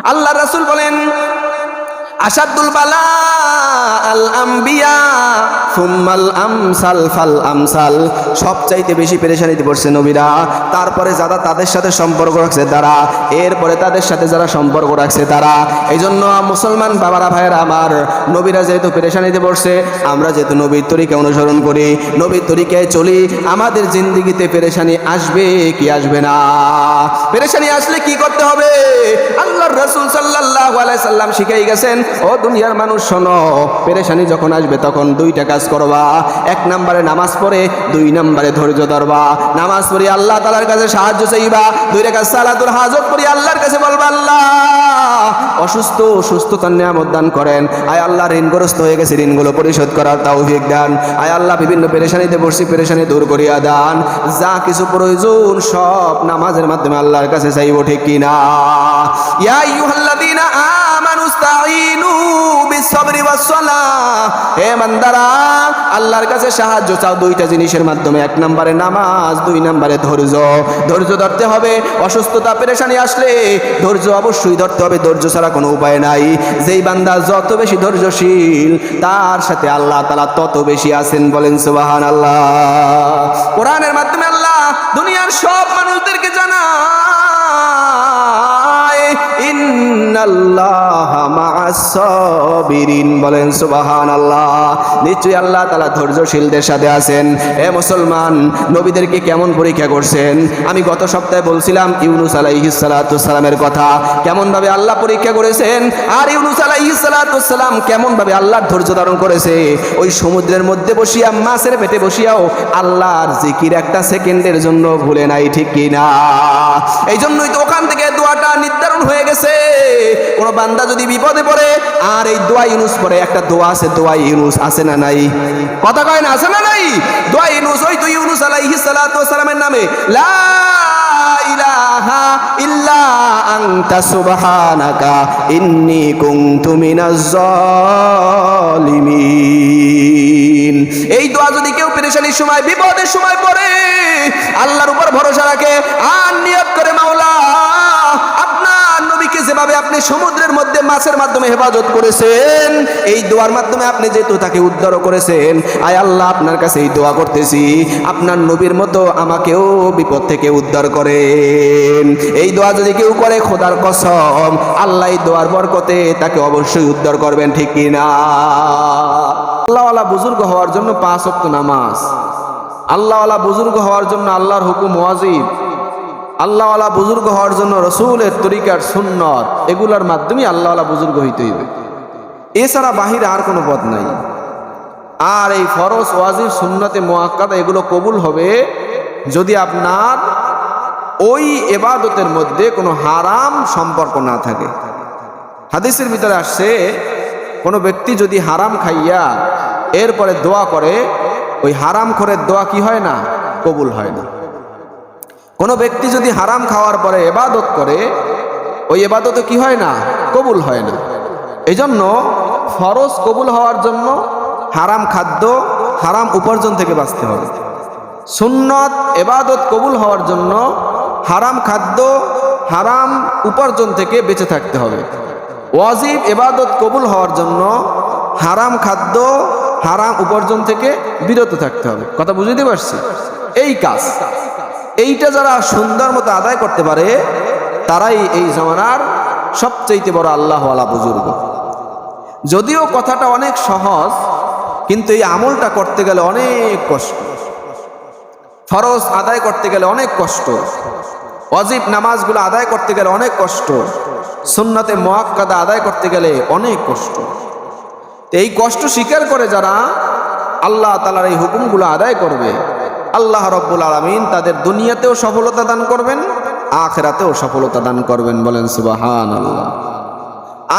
আল্লাহ রাসূল বলেন, আশাদুল বালা আল আম্বিয়া সুম্মাল আমসাল ফাল আমসাল, সবচাইতে বেশি পেরেশানিতে পড়ছে নবীরা, তারপরে যারা তাদের সাথে সম্পর্ক রাখছে তারা, এরপরে তাদের সাথে যারা সম্পর্ক রাখছে তারা। এই জন্য মুসলমান বাবারা ভাইয়েরা আমার, নবীরা যেহেতু পেরেশানিতে পড়ছে, আমরা যেহেতু নবীর তরিকা অনুসরণ করি, নবীর তরিকায় চলি, আমাদের জিন্দিগিতে পেরেশানি আসবে কি আসবে না? পেরেশানি আসলে কি করতে হবে? আল্লাহর রাসূল সাল্লাল্লাহু আলাইহি সাল্লাম শিখাই গেছেন, ও দুনিয়ার মানুষ শোনো, পেরেশানি যখন আসবে তখন দুইটা কাজ করবা। এক নম্বরে নামাজ পড়ে, দুই নম্বরে ধৈর্য ধরবা। নামাজ পড়ি আল্লাহ তাআলার কাছে সাহায্য চাইবা, দুই রাকাত সালাতুল হাজত পড়ি আল্লাহর কাছে বলবা, আল্লাহ সুস্থতার নিয়ামত দান করেন। আয় আল্লাহ, ঋণগ্রস্ত হয়ে গেছে, ঋণগুলো পরিশোধ করার তৌফিক দান। আয় আল্লাহ, বিভিন্ন পেরেশানিতে পড়ছি, পেরেশানি দূর করিয়া দান। যা কিছু প্রয়োজন সব নামাজের মাধ্যমে আল্লাহর কাছে চাইব, ঠিক কিনা? ইয়া আইয়ুহাল্লাযীনা আমানু ইসতাঈনু বিস-সাবরি ওয়াস-সালাহ, হে বান্দারা আল্লাহর কাছে সাহায্য চাও দুইটা জিনিসের মাধ্যমে, এক নম্বরে নামাজ, দুই নম্বরে ধৈর্য। ধৈর্য ধরতে হবে, অসুস্থতা পেরেশানি আসলে ধৈর্য অবশ্যই ধরতে হবে, ধৈর্য ছাড়া কোনো উপায় নাই। যেই বান্দা যত বেশি ধৈর্যশীল, তার সাথে আল্লাহ তাআলা তত বেশি আছেন, বলেন সুবহানাল্লাহ। কোরআনের মাধ্যমে আল্লাহ দুনিয়ার সব মানুষদেরকে জানায়, ইন্নাল্লাহা মা'আস সাবিরিন, বলেন সুবহানাল্লাহ। নিশ্চয়ই আল্লাহ তাআলা ধৈর্যশীলদের সাথে আছেন। হে মুসলমান, নবীদেরকে কেমন পরীক্ষা করছেন? আমি গত সপ্তাহে বলছিলাম ইউনূস আলাইহিস সালাতু সালামের কথা, কেমন ভাবে আল্লাহ পরীক্ষা করেছেন, আর ইউনূস আলাইহিস সালাতু সালাম কেমন ভাবে আল্লাহর ধৈর্য ধারণ করেছে। ওই সমুদ্রের মধ্যে বসিয়া, মাছের পেটে বসিয়াও আল্লাহর জিকির একটা সেকেন্ডের জন্য ভুলে নাই, ঠিক কিনা? এই জন্যই তো ওখান থেকে দোয়াটা নির্ধারণ হয়ে গেছে। কোন বান্দা যদি বিপদে পড়ে আর এই দোয়া ইউনূস পড়ে, একটা দোয়া আছে, দোয়া ইউনূস, আছে না নাই? কথা কয় না, আছে না নাই? দোয়া ইউনূস, ওই তো ইউনূস আলাইহিস সালাতু ওয়াসালামের নামে, লা ইলাহা ইল্লা আনতা সুবহানাকা ইন্নী কুনতু মিনাজ জালিমিন। এই দোয়া যদি কেউ পেরেশানির সময়, বিপদের সময় পড়ে, আল্লাহর উপর ভরসা রাখে আর নিয়ত করে, মাওলা আপনার নবীকে যেভাবে আপনি সমুদ্রের মধ্যে মাছের মাধ্যমে হেফাজত করেছেন, এই দোয়ার মাধ্যমে আপনি যেহেতু তাকে উদ্ধার করেছেন, আয় আল্লাহ আপনার কাছে এই দোয়া করতেছি, আপনার নবীর মতো আমাকেও বিপদ থেকে উদ্ধার করেন। এই দোয়া যদি কেউ করে, খোদার কসম আল্লাহ এই দোয়ার বরকতে তাকে অবশ্যই উদ্ধার করবেন, ঠিক কিনা? আল্লাহওয়ালা বুজুর্গ হওয়ার জন্য 5 ওয়াক্ত নামাজ, আল্লাহওয়ালা বুজুর্গ হওয়ার জন্য আল্লাহর হুকুম ওয়াজিব, আল্লাহওয়ালা বুজুর্গ হওয়ার জন্য রসুলের তরিকার সুন্নত, এগুলোর মাধ্যমে আল্লাহওয়ালা বুজুর্গ হইতে হইবে। এছাড়া বাহিরে আর কোনো পথ নাই। আর এই ফরজ, ওয়াজিব, সুন্নতে মুআক্কাদা এগুলো কবুল হবে যদি আপনার ওই ইবাদতের মধ্যে কোনো হারাম সম্পর্ক না থাকে। হাদিসের ভিতরে আসছে, কোনো ব্যক্তি যদি হারাম খাইয়া এরপরে দোয়া করে, ওই হারাম খোরের দোয়া কি হয় না? কবুল হয় না। কোনো ব্যক্তি যদি হারাম খাওয়ার পরে ইবাদত করে, ওই ইবাদতে কি হয় না? কবুল হয় না। এই জন্য ফরজ কবুল হওয়ার জন্য হারাম খাদ্য, হারাম উপার্জন থেকে বাঁচতে হবে। সুন্নত ইবাদত কবুল হওয়ার জন্য হারাম খাদ্য, হারাম উপার্জন থেকে বেঁচে থাকতে হবে। ওয়াজিব ইবাদত কবুল হওয়ার জন্য হারাম খাদ্য, হারাম উপার্জন থেকে বিরত থাকতে হবে। কথা বুঝতে পারছি? এই কাজ, এইটা যারা সুন্দর মতো আদায় করতে পারে, তারাই এই জামানার সবচেয়ে বড় আল্লাহওয়ালা বুজুর্গ। যদিও কথাটা অনেক সহজ, কিন্তু এই আমলটা করতে গেলে অনেক কষ্ট। ফরজ আদায় করতে গেলে অনেক কষ্ট, ওয়াজিব নামাজগুলো আদায় করতে গেলে অনেক কষ্ট, সুন্নতে মুআক্কাদা আদায় করতে গেলে অনেক কষ্ট। এই কষ্ট স্বীকার করে যারা আল্লাহ তাআলার এই হুকুমগুলো আদায় করবে, আল্লাহ রাব্বুল আলামিন তাদের দুনিয়াতেও সফলতা দান করবেন, আখিরাতেও সফলতা দান করবেন, বলেন সুবহানাল্লাহ।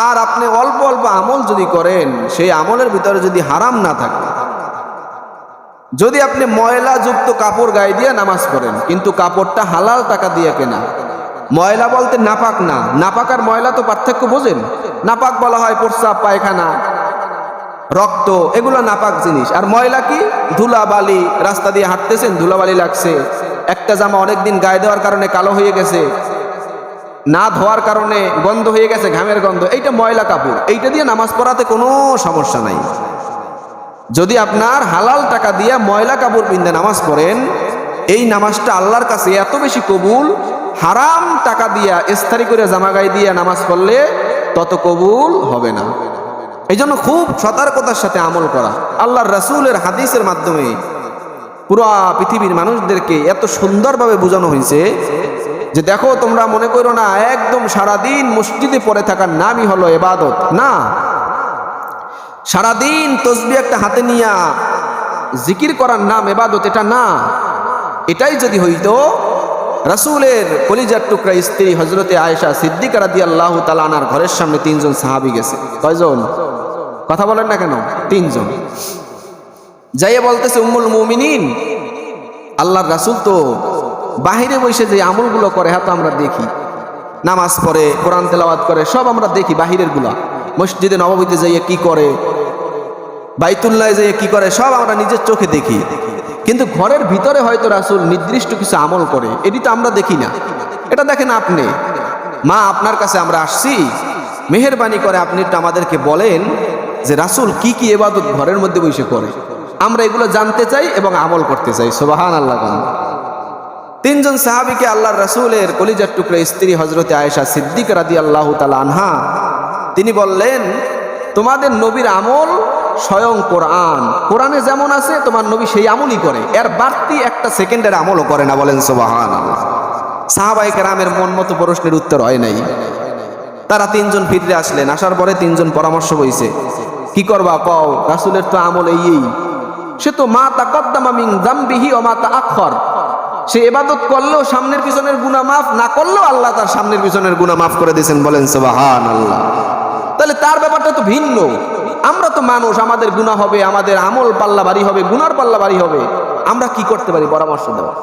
আর আপনি অল্প অল্প আমল যদি করেন, সেই আমলের ভিতরে যদি হারাম না থাকে, যদি আপনি ময়লাযুক্ত কাপড় গায়ে দিয়ে নামাজ পড়েন, কিন্তু কাপড়টা হালাল টাকা দিয়ে কেনা, ময়লা বলতে নাপাক না, নাপাক আর ময়লা তো পার্থক্য বোঝেন? নাপাক বলা হয় প্রস্রাব, পায়খানা, রক্ত, এগুলো নাপাক জিনিস। আর ময়লা কি? ধুলাবালি, রাস্তা দিয়ে হাঁটতেছেন, ধুলাবালি লাগছে, একটা জামা অনেকদিন গায়ে দেওয়ার কারণে কালো হয়ে গেছে, না ধোয়ার কারণে গন্ধ হয়ে গেছে, ঘামের গন্ধ, এইটা ময়লা কাপড়, এইটা দিয়ে নামাজ পড়াতে কোনো সমস্যা নাই। যদি আপনার হালাল টাকা দিয়ে ময়লা কাপড় পিনতে নামাজ পড়েন, এই নামাজটা আল্লাহর কাছে এত বেশি কবুল, হারাম টাকা দিয়া ইস্তারি করে জামাগাই দিয়ে নামাজ পড়লে তত কবুল হবে না। এই জন্য খুব সতর্কতার সাথে আমল করা। আল্লাহর রাসূলের হাদিসের মাধ্যমে পুরো পৃথিবীর মানুষদেরকে এত সুন্দরভাবে বোঝানো হয়েছে যে দেখো, তোমরা মনে করো না একদম সারাদিন মসজিদে পড়ে থাকার নামই হলো ইবাদত, না। সারাদিন তসবিহ একটা হাতে নিয়া জিকির করার নাম ইবাদত, এটা না। এটাই যদি হইতো, রাসূলের কলিজার টুকরা স্ত্রী হযরতে আয়েশা সিদ্দিকা রাদিয়াল্লাহু তাআলা আনহার ঘরের সামনে 3 জন সাহাবী গেছে। কয়জন? কথা বলেন না কেন? 3 জন। যাইয়ে বলতেছে, উম্মুল মুমিনিন, আল্লাহর রাসূল তো বাহিরে বসে যে আমলগুলো করে, হ্যাঁ তো আমরা দেখি, নামাজ পড়ে, কোরআন তেলাওয়াত করে, সব আমরা দেখি বাহিরের গুলা। মসজিদে নববীতে যাইয়ে কি করে, বাইতুল্লাহে যাইয়ে কি করে, সব আমরা নিজের চোখে দেখি। কিন্তু ঘরের ভিতরে হয়তো রাসূল নির্দিষ্ট কিছু আমল করে, এটি তো আমরা দেখি না। এটা দেখেন আপনি। মা, আপনার কাছে আমরা আসছি, মেহেরবানি করে আপনি একটু আমাদেরকে বলেন যে রাসূল কি কি ইবাদত ঘরের মধ্যে বসে করে, আমরা এগুলো জানতে চাই এবং আমল করতে চাই। সুবহানাল্লাহ। 3 জন সাহাবীকে আল্লাহর রাসূলের কলিজার টুকরা স্ত্রী হযরতে আয়েশা সিদ্দিকা রাদিয়াল্লাহু তাআলা আনহা তিনি বললেন, তোমাদের নবীর আমল স্বয়ং কোরআন, কোরআনে যেমন আছে তোমার নবী সেই আমলই করে, এর বাড়তি একটা সেকেন্ডের আমলও করে না। বলেন সুবহানাল্লাহ। সাহাবায়ে কেরামের মন মতো প্রশ্নের উত্তর হয় নাই। তারা 3 জন ফিরে আসলেন। আসার পরে 3 জন পরামর্শ হইছে, কি করবা কও, রাসূলের তো আমল এই, সে তো মা তাকদ্দামা মিন যামবিহি ওয়া মা তাআখার, সে ইবাদত করলেও সামনের পিছনের গুনাহ মাফ, না করলেও আল্লাহ তার সামনের পিছনের গুনাহ মাফ করে দিয়েছেন। বলেন সুবহানাল্লাহ। তাহলে তার ব্যাপারটা তো ভিন্ন। আমরা তো মানুষ, আমাদের গুনাহ হবে, আমাদের আমল পাল্লা ভারী হবে, গুনার পাল্লা ভারী হবে, আমরা কি করতে পারি? পরামর্শ দেওয়া।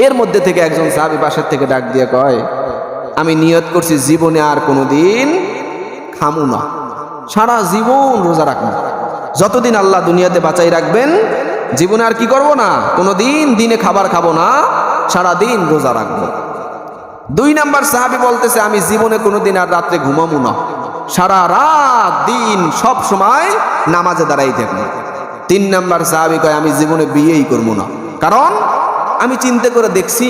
এর মধ্যে থেকে একজন সাহাবী পাশের থেকে ডাক দিয়ে কয়, আমি নিয়ত করছি জীবনে আর কোনোদিন খামু না, সারা জীবন রোজা রাখবো। যতদিন আল্লাহ দুনিয়াতে বাঁচাই রাখবেন, জীবনে আর কি করব না, কোনোদিন দিনে খাবার খাবো না, সারা দিন রোজা রাখবো। 2 নাম্বার সাহাবী বলতেছে, আমি জীবনে কোনোদিন আর রাত্রে ঘুমাবো না, সারা রাত দিন সব সময় নামাজে দাঁড়াই থাকবো। 3 নাম্বার সাহাবী কয়, আমি জীবনে বিয়েই করবো না, কারণ আমি চিন্তা করে দেখছি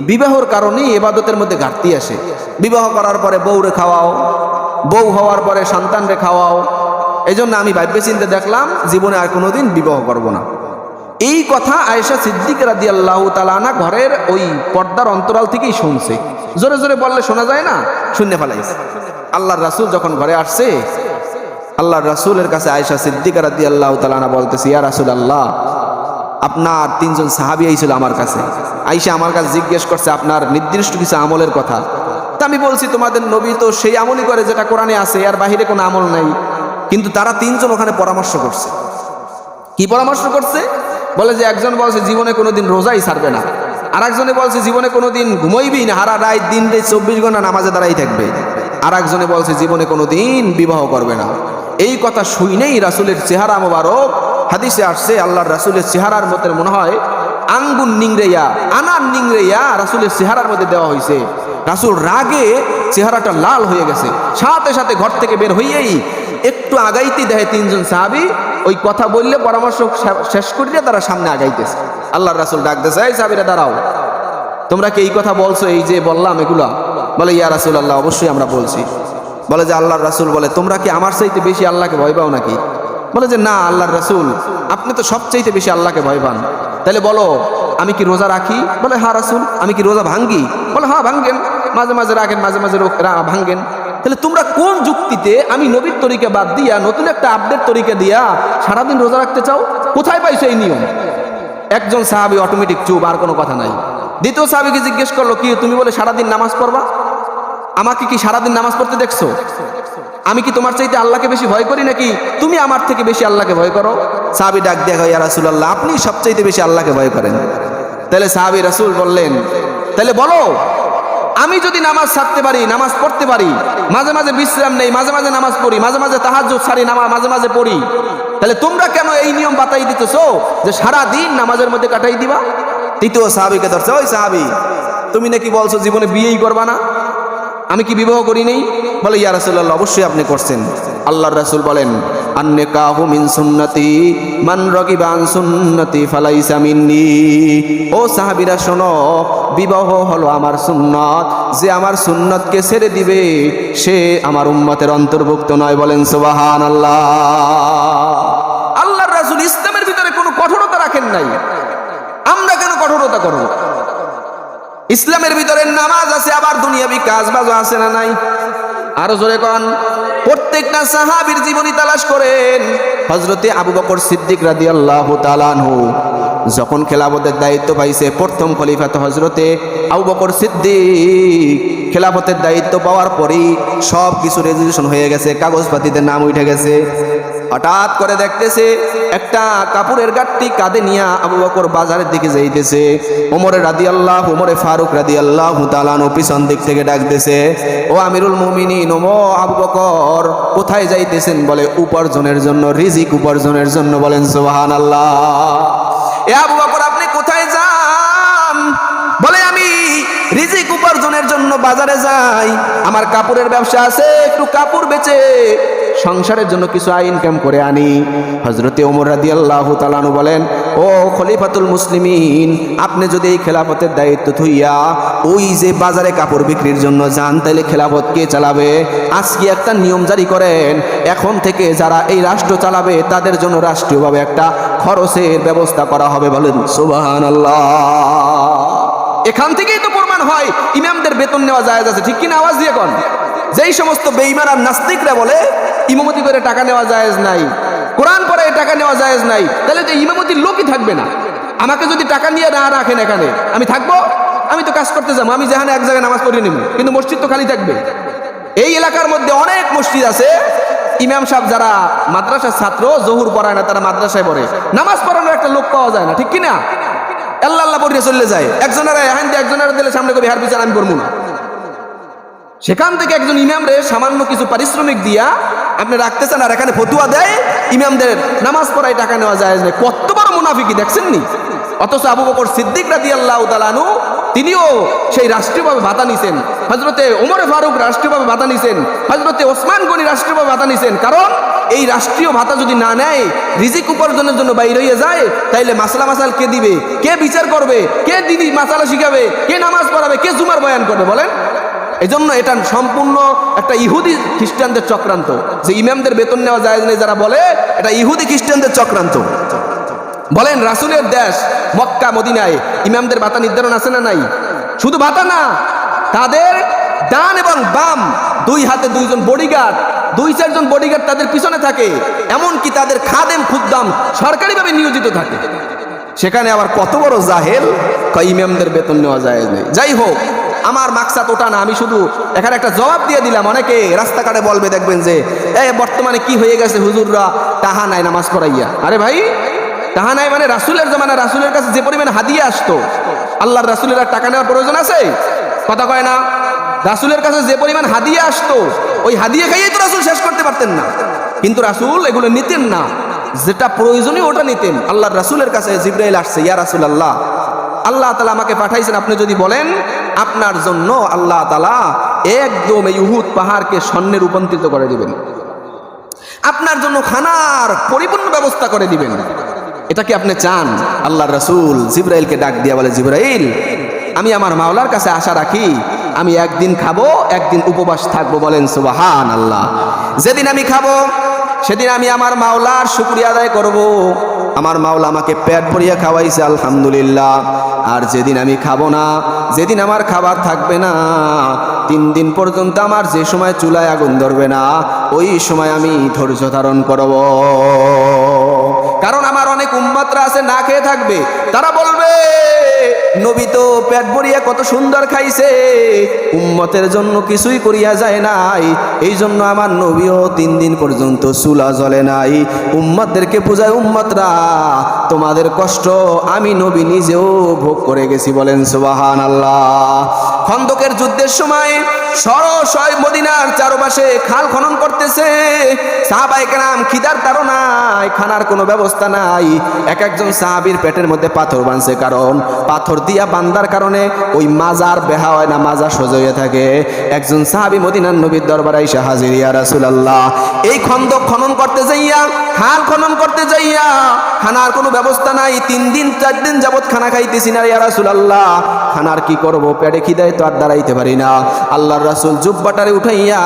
বিবাহর কারণেই ইবাদতের মধ্যে ঘাটতি আসে। বিবাহ করার পরে বউরে খাওয়াও, বউ হওয়ার পরে সন্তানরে খাওয়াও, এই জন্য আমি ভাববে চিন্তে দেখলাম জীবনে আর কোনোদিন বিবাহ করব না। এই কথা আয়েশা সিদ্দিকা রাদিয়াল্লাহু তাআলা আনহা ঘরের ওই পর্দার অন্তরাল থেকেই শুনছে। জোরে জোরে বললে শোনা যায় না, শুনে ফেলাইছে। আল্লাহর রাসূল যখন ঘরে আসছে, আল্লাহর রাসূলের কাছে আয়েশা সিদ্দিকা রাদিয়াল্লাহু তাআলা আনহা বলতেছে, ইয়া রাসূলুল্লাহ, আপনার 3 জন সাহাবী আইছিল আমার কাছে, আয়েশা আমার কাছে জিজ্ঞেস করছে আপনার নির্দিষ্ট কিছু আমলের কথা। তা আমি বলছি তোমাদের নবী তো সেই আমলই করে যেটা কোরআনে আছে, আর বাহিরে কোনো আমল নাই। কিন্তু তারা 3 জন ওখানে পরামর্শ করছে। কি পরামর্শ করছে? বলে যে একজন বলছে জীবনে কোনোদিন রোজাই ছাড়বে না, আর একজনে বলছে জীবনে কোনোদিন ঘুমাইবি না, হারা রাত দিন 24 ঘন্টা নামাজে দাঁড়াই থাকবে, আর একজনে বলছে জীবনে কোনোদিন বিবাহ করবে না। এই কথা শুনেই রাসূলের চেহারা মোবারক, হাদিসে আসছে আল্লাহর রাসূলের চেহারার মধ্যে মনে হয় আঙ্গুন নিংড়াইয়া, আনার নিংড়াইয়া রাসূলের চেহারার মধ্যে দেওয়া হয়েছে। রাসূল রাগে চেহারাটা লাল হয়ে গেছে। সাথে সাথে ঘর থেকে বের হইয়েই একটু আগাইতে দেখে 3 জন সাহাবী ওই কথা বললে পরামর্শ শেষ করিলে তারা সামনে আগাইতেছে। আল্লাহর রাসূল ডাক দিয়েছে, এই সাহাবীরা দাঁড়াও, তোমরা কি এই কথা বলছো এই যে বললাম এগুলা? বলে, ইয়া রাসূলুল্লাহ, অবশ্যই আমরা বলছি। বলে যে আল্লাহর রাসূল বলে, তোমরা কি আমার চাইতে বেশি আল্লাহকে ভয় পাও নাকি? বলে যে না আল্লাহর রাসূল, আপনি তো সবচাইতে বেশি আল্লাহকে ভয় পান। তাহলে বলো, আমি কি রোজা রাখি? বলে হ্যাঁ রাসূল। আমি কি রোজা ভাঙ্গি? বলে হ্যাঁ ভাঙ্গেন, মাঝে মাঝে রাখেন, মাঝে মাঝে ভাঙ্গেন। তাহলে তোমরা কোন যুক্তিতে আমি নবীর তরিকা বাদ দিয়া নতুন একটা আপডেট তরিকা দিয়া সারাদিন রোজা রাখতে চাও? কোথায় পাইছো এই নিয়ম? একজন সাহাবী অটোমেটিক চুপ, আর কোনো কথা নাই। দ্বিতীয় সাহাবীকে জিজ্ঞেস করলো, কি তুমি বলে সারাদিন নামাজ পড়বা, আমাকে কি সারাদিন নামাজ পড়তে দেখছো? আমি কি তোমার চাইতে আল্লাহকে বেশি ভয় করি নাকি তুমি আমার থেকে বেশি আল্লাহকে ভয় করো? সাহাবী ডাক দিয়া কয়, ইয়া রাসূলুল্লাহ, আপনি সবচাইতে বেশি আল্লাহকে ভয় করেন। তাহলে সাহাবী রাসূল বললেন, তাহলে বলো, আমি যদি নামাজ ছাড়তে পারি, নামাজ পড়তে পারি, মাঝে মাঝে বিশ্রাম নেই, মাঝে মাঝে নামাজ পড়ি, মাঝে মাঝে তাহাজ্জুদ ছাড়ি, মাঝে মাঝে পড়ি, তাহলে তোমরা কেন এই নিয়ম বাতাই দিতেছো যে সারা দিন নামাজের মধ্যে কাটাই দিবা? তৃতীয় সাহাবীকে ধরছে, ওই সাহাবী, তুমি নাকি বলছো জীবনে বিয়েই করবা না, আমি কি বিবাহ করি নেই? বলে ইয়া রাসূলুল্লাহ, অবশ্যই আপনি করছেন। আল্লাহর রাসূল বলেন, আন-নিকাহু মিন সুন্নতি মান রাগিবা আন সুন্নতি ফালাইসা মিন্নি। ও সাহাবীরা শোনো, বিবাহ হলো আমার সুন্নাত, যে আমার সুন্নাতকে ছেড়ে দিবে সে আমার উম্মতের অন্তর্ভুক্ত নয়। বলেন সুবহানাল্লাহ। আল্লাহর রাসূল ইসলামের ভিতরে কোনো কঠোরতা রাখেন নাই, আমরা কেন কঠোরতা করব? ইসলামের ভিতরে নামাজ আছে, আবার দুনিয়াবি কাজ বাজও আছে না নাই? আরো জোরে কোন। প্রত্যেকটা সাহাবীর জীবনী তালাশ করেন। হযরতে আবু বকর সিদ্দিক রাদিয়াল্লাহু তাআলা আনহু যখন খেলাফতের দায়িত্ব পাইছে, প্রথম খলিফা তো হযরতে আবু বকর সিদ্দিক। খেলাফতের দায়িত্ব পাওয়ার পরেই সব কিছু রেজুলেশন হয়ে গেছে, কাগজপাতিতে নাম উঠে গেছে। হঠাৎ করে দেখতেছে একটা কাপড়ের গাঁটটি কাঁধে নিয়ে আবু বকর বাজারের দিকে যাইতেছে। ওমরে ফারুক রাদিয়াল্লাহু তাআলা আনহু পিছন দিক থেকে ডাকতেছে, ও আমিরুল মুমিনিন, ও আবু বকর, কোথায় যাইতেছেন? বলে উপার্জনের জন্য, রিজিক উপার্জনের জন্য। বলেন সুবহানাল্লাহ। এ আবু বকর, আপনি কোথায় যান? বলে আমি রিজিক উপার্জনের জন্য বাজারে যাই, আমার কাপড়ের ব্যবসা আছে, একটু কাপড় বেচে সংসারের জন্য কিছু ইনকাম করে আনি। হযরতে ওমর রাদিয়াল্লাহু তাআলা আনহু বলেন, ও খলিফাতুল মুসলিমিন, আপনি যদি এই খেলাফতের দায়িত্ব থইয়া ওই যে বাজারে কাপড় বিক্রির জন্য যান, তাহলে খেলাফত কে চালাবে? আজকে একটা নিয়ম জারি করেন, এখন থেকে যারা এই রাষ্ট্র চালাবে তাদের জন্য রাষ্ট্রীয়ভাবে একটা খরচের ব্যবস্থা করা হবে। বলেন সুবহানাল্লাহ। এখান থেকেই তো প্রমাণ হয় ইমামদের বেতন নেওয়া জায়েজ আছে, ঠিক কিনা? আওয়াজ দিয়ে কোন। যেই সমস্ত বেঈমান আর নাস্তিকরা বলে ইমামতি করে টাকা নেওয়া জায়েজ নাই, কোরআন পড়ে টাকা নেওয়া জায়েজ নাই, তাহলে তো ইমামতির লোকই থাকবে না। আমাকে যদি টাকা নিয়ে না রাখেন এখানে, আমি থাকবো? আমি তো কাজ করতে যাবো, আমি যেখানে এক জায়গায় নামাজ পড়িয়ে নেব, কিন্তু মসজিদ তো খালি থাকবে। এই এলাকার মধ্যে অনেক মসজিদ আছে, ইমাম সাহেব যারা মাদ্রাসার ছাত্র, জহুর পড়ায় না, তারা মাদ্রাসায় পড়ে, নামাজ পড়ানোর একটা লোক পাওয়া যায় না, ঠিক কিনা? আল্লাহ আল্লাহ পড়িয়ে চলে যায়। একজনের দিলে সামনে কবি হার বিচার আমি করবো না। সেখান থেকে একজন ইমামরে সামান্য কিছু পারিশ্রমিক দিয়া আপনি রাখতেছেন, আর এখানে ফতুয়া দেয় ইমামদের নামাজ পড়ায় টাকা নেওয়া যায় না। কত বড় মুনাফিকি দেখছেন নি? অথচ আবু বকর সিদ্দিক রাদিয়াল্লাহু তাআলা আনহু তিনিও সেই রাষ্ট্রীয়ভাবে ভাতা নিছেন, হযরতে ওমর ফারুক রাষ্ট্রীয়ভাবে ভাতা নিছেন, হযরতে ওসমান গনি রাষ্ট্রীয়ভাবে ভাতা নিছেন। কারণ এই রাষ্ট্রীয় ভাতা যদি না নেয়, রিজিক উপার্জনের জন্য বাইরে হয়ে যায়, তাইলে মাসাল কে দিবে? কে বিচার করবে? কে দিনী মাসালা শিখাবে? কে নামাজ পড়াবে? কে জুমার বয়ান করবে? বলেন। এজন্য এটা সম্পূর্ণ একটা ইহুদি খ্রিস্টানদের চক্রান্ত। যে ইমামদের বেতন নেওয়া যায় না যারা বলে, এটা ইহুদি খ্রিস্টানদের চক্রান্ত। বলেন, রাসূলের দেশ মক্কা মদিনায় ইমামদের ভাতা নির্ধারণ আছে না নাই? শুধু ভাতা না, তাদের ডান এবং বাম দুই হাতে দুইজন বডিগার্ড, 2-4 জন বডিগার্ড তাদের পিছনে থাকে, এমনকি তাদের খাদেম খুদ্দাম সরকারিভাবে নিয়োজিত থাকে। সেখানে আবার কত বড় জাহেল, ইমামদের বেতন নেওয়া যায় না। যাই হোক, আমার মাকসাদ ওটা না, আমি শুধু এখানে একটা জবাব দিয়ে দিলাম। অনেকে রাস্তাঘাটে বলবে, দেখবেন যে বর্তমানে কি হয়ে গেছে, হুজুররা টাহা নাই নামাজ পড়াইয়া। আরে ভাই, টাহা নাই মানে রাসূলের জামানা রাসূলের কাছে যে পরিমাণে হাদিয়া আসতো, আল্লাহর রাসূলের আর টাকা নেওয়ার প্রয়োজন আছে? কথা কয় না? রাসূলের কাছে যে পরিমাণ হাদিয়া আসতো, ওই হাদিয়া খাইয়েই তো রাসূল শেষ করতে পারতেন না। কিন্তু রাসূল এগুলো নিতেন না, যেটা প্রয়োজনীয় ওটা নিতেন। আল্লাহর রাসূলের কাছে জিবরাইল আসছে, ইয়া রাসূলুল্লাহ, আল্লাহ তাআলা আমাকে পাঠাইছেন, আপনি যদি বলেন আপনার জন্য আল্লাহ তাআলা একদম এই উহুদ পাহাড়কে স্বর্ণে রূপান্তরিত করে দিবেন, আপনার জন্য খানার পরিপূর্ণ ব্যবস্থা করে দিবেন, এটা কি আপনি চান? আল্লাহর রাসূল জিবরাইলকে ডাক দিয়া বলে, জিবরাইল, আমি আমার মাওলার কাছে আশা রাখি, আমি একদিন খাবো, একদিন উপবাস থাকবো। বলেন সুবহানাল্লাহ। যেদিন আমি খাবো সেদিন আমি আমার মাওলার শুকরিয়া আদায় করব, আমার মাওলা আমাকে পেট ভরিয়া খাওয়াইছে, আলহামদুলিল্লাহ। আর যেদিন আমি খাবো না, যেদিন আমার খাবার থাকবে না, 3 দিন পর্যন্ত আমার যে সময় চুলায় আগুন ধরবে না, ওই সময় আমি ধৈর্য ধারণ করব। কারণ আমার অনেক উম্মতরা আছে না খেয়ে থাকবে, তারা বলবে নবী তো পেট ভরিয়া কত সুন্দর খাইছে, উম্মতের জন্য কিছুই করিয়া যায় নাই, এই জন্য আমার নবীও 3 দিন পর্যন্ত চুলা জ্বলে নাই। উম্মতদেরকে বুঝায়, উম্মতরা তোমাদের কষ্ট আমি নবী নিজেও ভোগ করে গেছি। বলেন সুবহানাল্লাহ। খন্দকের যুদ্ধের সময় সরসয় মদিনার চারপাশে খাল খনন করতেছে, সাহাবায়ে কেরাম খিদার তাড়নায়, খানার কোনো ব্যবস্থা নাই, এক একজন সাহাবীর পেটের মধ্যে পাথর বাঁধছে, কারণ পাথর দিয়া বান্দার কারণে ওই মাজার বেহা হয় না, মাজার সোজা হয়ে থাকে। একজন সাহাবী মদিনার নবীর দরবারে এসে হাজির, ইয়া রাসূলুল্লাহ, এই খন্দক খনন করতে যাইয়া, খাল খনন করতে যাইয়া খানার কোনো ব্যবস্থা নাই, 3 দিন 4 দিন যাবত খানা খাইতেছি না ইয়া রাসূলুল্লাহ, খানার কি করব, পেটে খিদায় তো আর দাঁড়াইতে পারি না। আল্লাহর রাসূল জুব্বাটারে উঠাইয়া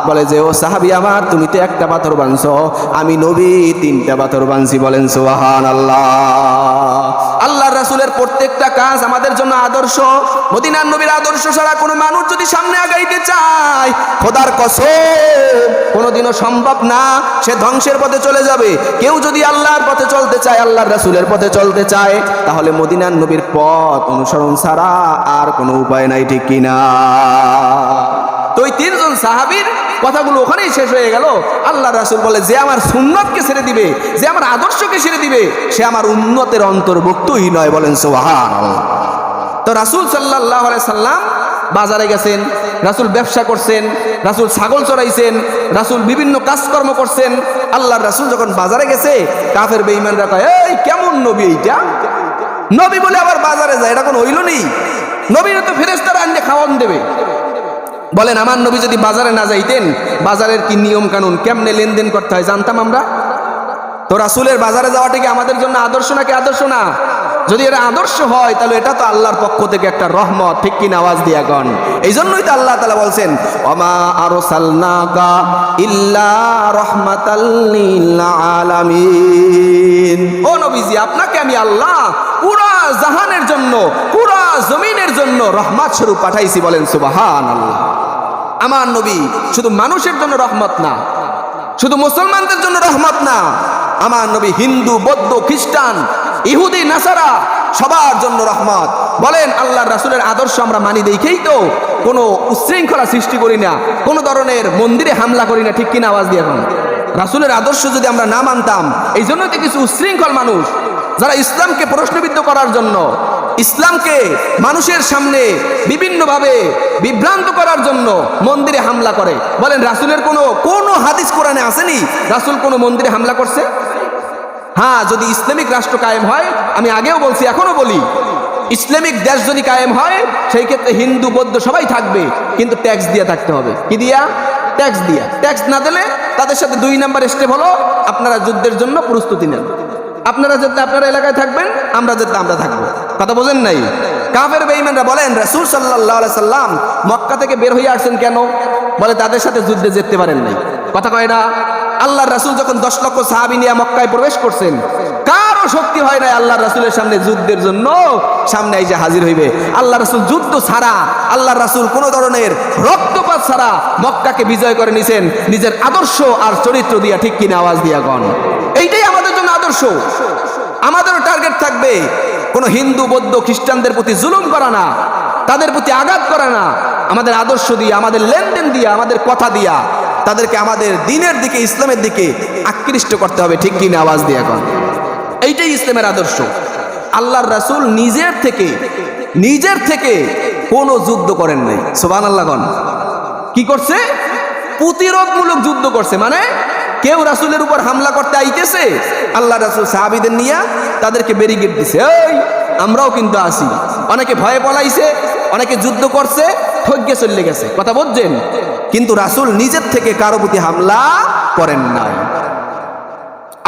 বলে যে, ও সাহাবী আমার, তুমি তো একটা পাথর বানছো, আমি নবী 3টা পাথর বানছি। বলেন সুবহানাল্লাহ। আল্লাহর রাসূলের প্রত্যেকটা কাজ আমাদের জন্য আদর্শ। মদিনার নবীর আদর্শ ছাড়া কোনো মানুষ যদি সামনে আগাইতে চায়, খোদার কসম কোনোদিনও সম্ভব না, সে ধ্বংসের পথে চলে যাবে। কেউ যদি আল্লাহর পথে চলতে চায়, আল্লাহর রাসূলের পথে চলতে চায়, তাহলে মদিনার নবীর পথ অনুসরণ ছাড়া আর কোনো উপায় নাই, ঠিক কিনা? তো ওই 3 জন সাহাবীর কথাগুলো ওখানেই শেষ হয়ে গেল। আল্লাহ রাসূল বলে, যে আমার সুন্নতকে ছেড়ে দিবে, যে আমার আদর্শকে ছেড়ে দিবে, সে আমার উম্মতের অন্তর্ভুক্তই নয়। বলেন সুবহানাল্লাহ। তো রাসূল সাল্লাল্লাহু আলাইহি সাল্লাম বাজারে গেছেন, রাসূল ব্যবসা করছেন, রাসূল ছাগল চড়াইছেন, রাসূল বিভিন্ন কাজকর্ম করছেন। আল্লাহর রাসূল যখন বাজারে গেছে, কাফের বেঈমানরা কয়, এই কেমন নবী এইটা, নবী বলে আবার বাজারে যায়, এটা কোন হইল নি? নবীর তো ফেরেশতারা আনলে খাওয়ান দেবে। বলেন, আমার নবী যদি বাজারে না যাইতেন, বাজারের কি নিয়ম কানুন, কেমনে লেনদেন করতে হয় জানতাম আমরা? তো রাসূলের বাজারে যাওয়াটা কি আমাদের জন্য আদর্শ নাকি আদর্শ না? যদি এটা আদর্শ হয়, তাহলে এটা তো আল্লাহর পক্ষ থেকে একটা রহমত, ঠিক কিনা? আওয়াজ দিয়া গণ। এই জন্যই তো আল্লাহ তাআলা বলছেন, ওমা আরসালনাকা ইল্লা রাহমাতাল লিল আলামিন। ও নবীজি, আপনাকে আমি আল্লাহ পুরা জাহানের জন্য, পুরা জমিনের জন্য রহমত স্বরূপ পাঠাইছি। বলেন সুবহানাল্লাহ। আমার নবী শুধু মানুষের জন্য রহমত না, শুধু মুসলমানদের জন্য রহমত না, আমার নবী হিন্দু, বৌদ্ধ, খ্রিস্টান, ইহুদি, নাসারা সবার জন্য রহমত। বলেন, আল্লাহর রাসূলের আদর্শ আমরা মানি দেখেই তো কোনো উচ্ছৃঙ্খলা সৃষ্টি করি না, কোনো ধরনের মন্দিরে হামলা করি না, ঠিক কিনা? আওয়াজ দিয়ে এখন। রাসূলের আদর্শ যদি আমরা না মানতাম, এই জন্য তো কিছু উচ্ছৃঙ্খল মানুষ যারা ইসলামকে প্রশ্নবিদ্ধ করার জন্য, ইসলামকে মানুষের সামনে বিভিন্নভাবে বিভ্রান্ত করার জন্য মন্দিরে হামলা করে। বলেন, রাসূলের কোনো হাদিস কোরআনে আসেনি রাসূল কোনো মন্দিরে হামলা করছে? হ্যাঁ, যদি ইসলামিক রাষ্ট্র কায়েম হয়, আমি আগেও বলছি এখনো বলি, ইসলামিক দেশ যদি কায়েম হয়, সেই ক্ষেত্রে হিন্দু, বৌদ্ধ সবাই থাকবে, কিন্তু ট্যাক্স দিয়ে থাকতে হবে। কি দিয়া? ট্যাক্স দিয়া। ট্যাক্স না দিলে তাদের সাথে 2 নাম্বার স্টেপ হলো, আপনারা যুদ্ধের জন্য প্রস্তুতি নেন। আপনারা যেতে আপনারা এলাকায় থাকবেন, আমরা যেতে আমরা থাকবো। কথা বোঝেন নাই? কাফের বেঈমানরা বলেন, রাসূল সাল্লাল্লাহু আলাইহি সাল্লাম মক্কা থেকে বের হয়ে আসছেন কেন? বলে, তাদের সাথে যুদ্ধে যেতে পারেন নাই। কথা কয় না? আল্লাহর রাসূল যখন 10 লক্ষ সাহাবী নিয়ে মক্কায় প্রবেশ করছেন, কারো শক্তি হয় নাই আল্লাহর রাসূলের সামনে যুদ্ধের জন্য সামনে এসে হাজির হইবে। আল্লাহর রাসূল যুদ্ধ ছাড়া, আল্লাহর রাসূল কোনো ধরনের রক্তপাত ছাড়া মক্কাকে বিজয় করে নিছেন নিজের আদর্শ আর চরিত্র দিয়া, ঠিক কিনা? আওয়াজ দিয়া গণ। এইটাই আমাদের জন্য আদর্শ। আমাদেরও টার্গেট থাকবে কোনো হিন্দু, বৌদ্ধ, খ্রিস্টানদের প্রতি জুলুম করা না, তাদের প্রতি আঘাত করা না। আমাদের আদর্শ দিয়ে, আমাদের লেনদেন দিয়ে, আমাদের কথা দিয়া তাদেরকে আমাদের দ্বীনের দিকে, ইসলামের দিকে আকৃষ্ট করতে হবে, ঠিক কিনা? আওয়াজ দিয়ে এখন। এইটাই ইসলামের আদর্শ। আল্লাহর রাসূল নিজের থেকে কোনো যুদ্ধ করেন নাই। সুবহানাল্লাহ। কি করছে? প্রতিরোধমূলক যুদ্ধ করছে। মানে কেউ রাসূলের উপর হামলা করতে আইতেছে, আল্লাহ রাসূল সাহাবীদের নিয়ে তাদেরকে ব্যারিকেড দিছে, এই আমরাও কিন্তু আসি। অনেকে ভয়ে পলাইছে, অনেকে যুদ্ধ করছে, ঠকে চলে গেছে। কথা বুঝছেন? কিন্তু রাসূল নিজের থেকে কারো প্রতি হামলা করেন নাই।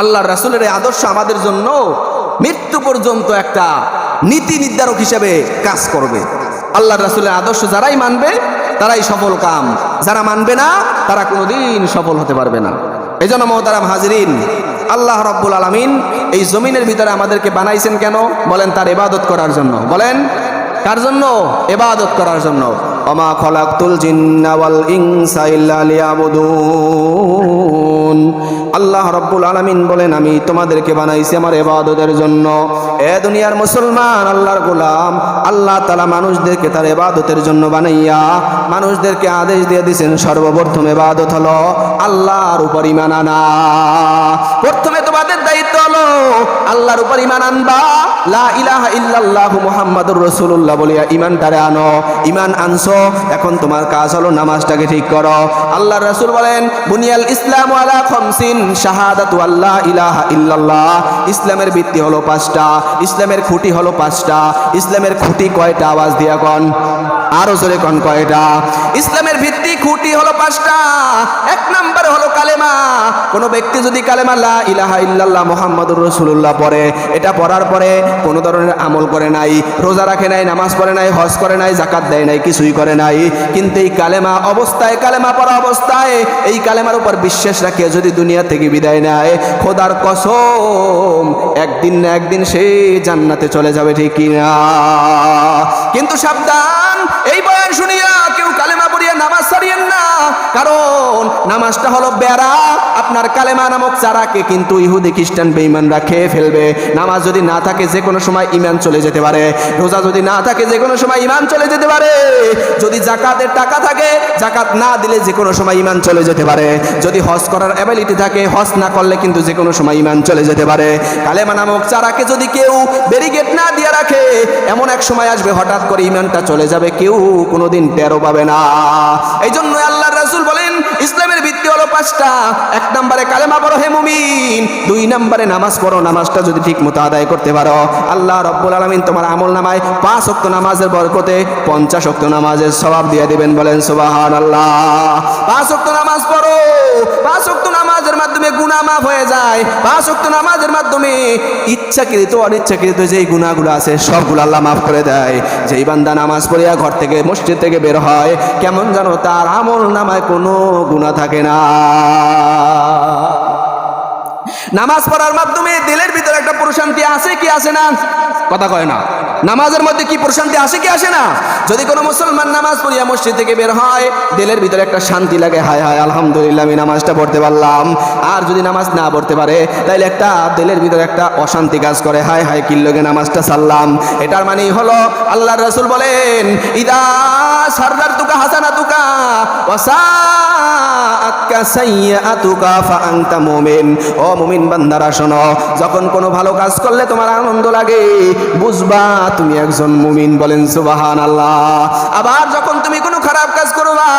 আল্লাহর রাসূলের এই আদর্শ আমাদের জন্য মৃত্যু পর্যন্ত একটা নীতি নির্ধারক হিসেবে কাজ করবে। আল্লাহর রাসূলের আদর্শ যারাই মানবে তারাই সফল কাম, যারা মানবে না তারা কোনোদিন সফল হতে পারবে না। এই জন্য মোহতারাম হাজিরিন, আল্লাহ রাব্বুল আলামিন এই জমিনের ভিতরে আমাদেরকে বানাইছেন কেন? বলেন, তার ইবাদত করার জন্য। বলেন, কার জন্য? ইবাদত করার জন্য। ওমা খলাকতুল জিন্না ওয়াল ইনসা ইল্লা লিয়াবুদুন। আল্লাহ রাব্বুল আলামিন বলেন, আমি তোমাদেরকে বানাইছি আমার ইবাদতের জন্য। এ দুনিয়ার মুসলমান, আল্লাহর গোলাম, আল্লাহ তাআলা মানুষদেরকে তার ইবাদতের জন্য বানাইয়া মানুষদেরকে আদেশ দিয়ে দিয়েছেন, সর্বপ্রথম ইবাদত হলো আল্লাহর উপর ঈমান আনা। প্রথমে তোমাদের দায়িত্ব হলো আল্লাহর উপর ঈমান আনবা, লা ইলাহা ইল্লাল্লাহু মুহাম্মাদুর রাসূলুল্লাহ বলিয়া ঈমানটারে আনো। ঈমান আনছো, এখন তোমার কাজ হলো নামাজটাকে ঠিক করো। আল্লাহর রাসূল বলেন, বুনিয়াল ইসলামু আলা খামসিন শাহাদাতু আল্লা ইলাহা ইল্লাল্লাহ। ইসলামের ভিত্তি হলো 5টা, ইসলামের খুঁটি হলো 5টা। ইসলামের খুঁটি কয়টা? আওয়াজ দিয়া কোন, আরো জোরে কোন কয়টা? ইসলামের ভিত্তি খুঁটি হলো 5টা। 1 নম্বর হলো কালেমা। কোন ব্যক্তি যদি কালেমা লা ইলাহা ইল্লাল্লাহ মুহাম্মাদুর রাসূলুল্লাহ পড়ে, এটা পড়ার পরে কোন ধরনের আমল করে নাই, রোজা রাখে নাই, নামাজ পড়ে নাই, হজ করে নাই, যাকাত দেয় নাই, কিছুই করে নাই, কিন্তু এই কালেমা অবস্থায়, কালেমা পড়া অবস্থায় এই কালেমার উপর বিশ্বাস রাখে যদি দুনিয়া থেকে বিদায় নেয়, খোদার কসম একদিন না একদিন সে জান্নাতে চলে যাবে, ঠিক কিনা? কিন্তু সাবধান, এই বয়ান শুনিয়া কেউ কালেমা পড়িয়া নামাজ ছাড়িয়েন না, কারণ নামাজটা হলো বেড়া, আপনার কালেমা নামক চারাকে কিন্তু ইহুদি খ্রিস্টান বেঈমানরা খেয়ে ফেলবে। নামাজ যদি না থাকে যে কোনো সময় ঈমান চলে যেতে পারে, রোজা যদি না থাকে যে কোনো সময় ঈমান চলে যেতে পারে, যদি যাকাতের টাকা থাকে যাকাত না দিলে যে কোনো সময় ঈমান চলে যেতে পারে, যদি হজ করার অ্যাবিলিটি থাকে হজ না করলে কিন্তু যে কোনো সময় ঈমান চলে যেতে পারে। কালেমা নামক চারাকে যদি কেউ ব্যারিকেড না দিয়ে রাখে, এমন এক সময় আসবে হঠাৎ করে ঈমানটা চলে যাবে, কেউ কোনোদিন টেরও পাবে না। এই জন্য আল্লাহর রাসূল বলেন ইসলামের ভিত্তি হলো 5টা। 1 নম্বরে কালেমা পড়ো হে মুমিন, 2 নম্বরে নামাজ পড়ো। নামাজটা যদি ঠিক মতো আদায় করতে পারো, আল্লাহ রাব্বুল আলামিন তোমার আমল নামায় 5 ওয়াক্ত নামাজের বরকতে 50 ওয়াক্ত নামাজের সওয়াব দিয়ে দিবেন, বলেন সুবহানাল্লাহ। 5 ওয়াক্ত নামাজ পড়ো, 5 ওয়াক্ত নামাজের মাধ্যমে গুনাহ মাফ হয়ে যায়। 5 ওয়াক্ত নামাজের মাধ্যমে ইচ্ছাকৃত অনিচ্ছাকৃত যেই গুনাহগুলো আছে সবগুলো আল্লাহ মাফ করে দেয়। যেই বান্দা নামাজ পড়িয়া ঘর থেকে মসজিদ থেকে বের হয়, কেমন জানো তার আমল নামায় কোনো গুনাহ থাকে না। নামাজ পড়ার মাধ্যমে দিলের ভিতরে একটা প্রশান্তি আসে কি আসে না? কথা কয় না। নামাজের মধ্যে কি প্রশান্তি আসে কি আসে না? যদি কোনো মুসলমান নামাজ পড়িয়া মসজিদ থেকে বের হয়, দিলের ভিতরে একটা শান্তি লাগে, হায় হায় আলহামদুলিল্লাহ আমি নামাজটা পড়তে পারলাম। আর যদি নামাজ না পড়তে পারে, তাইলে একটা দিলের ভিতরে একটা অশান্তি কাজ করে, হায় হায় কি লগে নামাজটা সারলাম। এটার মানেই হলো আল্লাহর রাসূল বলেন ইদা সাররাতুকা হাসানাতুকা ওয়া সাআতকা সাইয়্যাতুকা ফা আনতা মুমিন। ও মুমিন বান্দারা শোনো, যখন কোনো ভালো কাজ করলে তোমার আনন্দ লাগে, বুঝবা তুমি একজন মুমিন, বলেন সুবহানাল্লাহ। আবার যখন তুমি কোনো খারাপ কাজ করবা,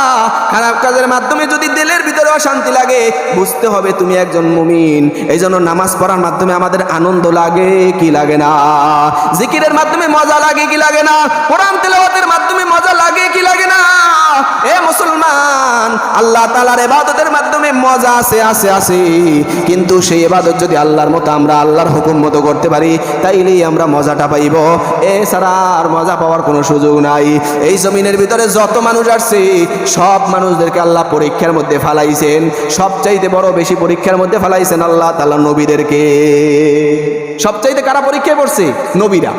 খারাপ কাজের মাধ্যমে যদি দিলের ভিতরে অশান্তি লাগে, বুঝতে হবে তুমি একজন মুমিন। এই জন্য নামাজ পড়ার মাধ্যমে আমাদের আনন্দ লাগে কি লাগে না? জিকিরের মাধ্যমে মজা লাগে কি লাগে না? কোরআন তেলাওয়াতের মাধ্যমে মজা লাগে কি লাগে না? এ মুসলমান, আল্লাহ তাআলার ইবাদতের মাধ্যমে মজা আছে আছে আছে, কিন্তু সেই ইবাদত যদি আল্লাহর মতো আমরা আল্লাহর হুকুম মতো করতে পারি, তাইলেই আমরা মজাটা পাইব। এছাড়া আর মজা পাওয়ার কোনো সুযোগ নাই। এই জমিনের ভিতরে যত মানুষ আসছে, সব মানুষদেরকে আল্লাহ পরীক্ষার মধ্যে ফালাইছেন। সবচাইতে বড় বেশি পরীক্ষার মধ্যে ফালাইছেন আল্লাহ তাআলা নবীদেরকে। সবচাইতে কারা পরীক্ষায় পড়ছে? নবীরা।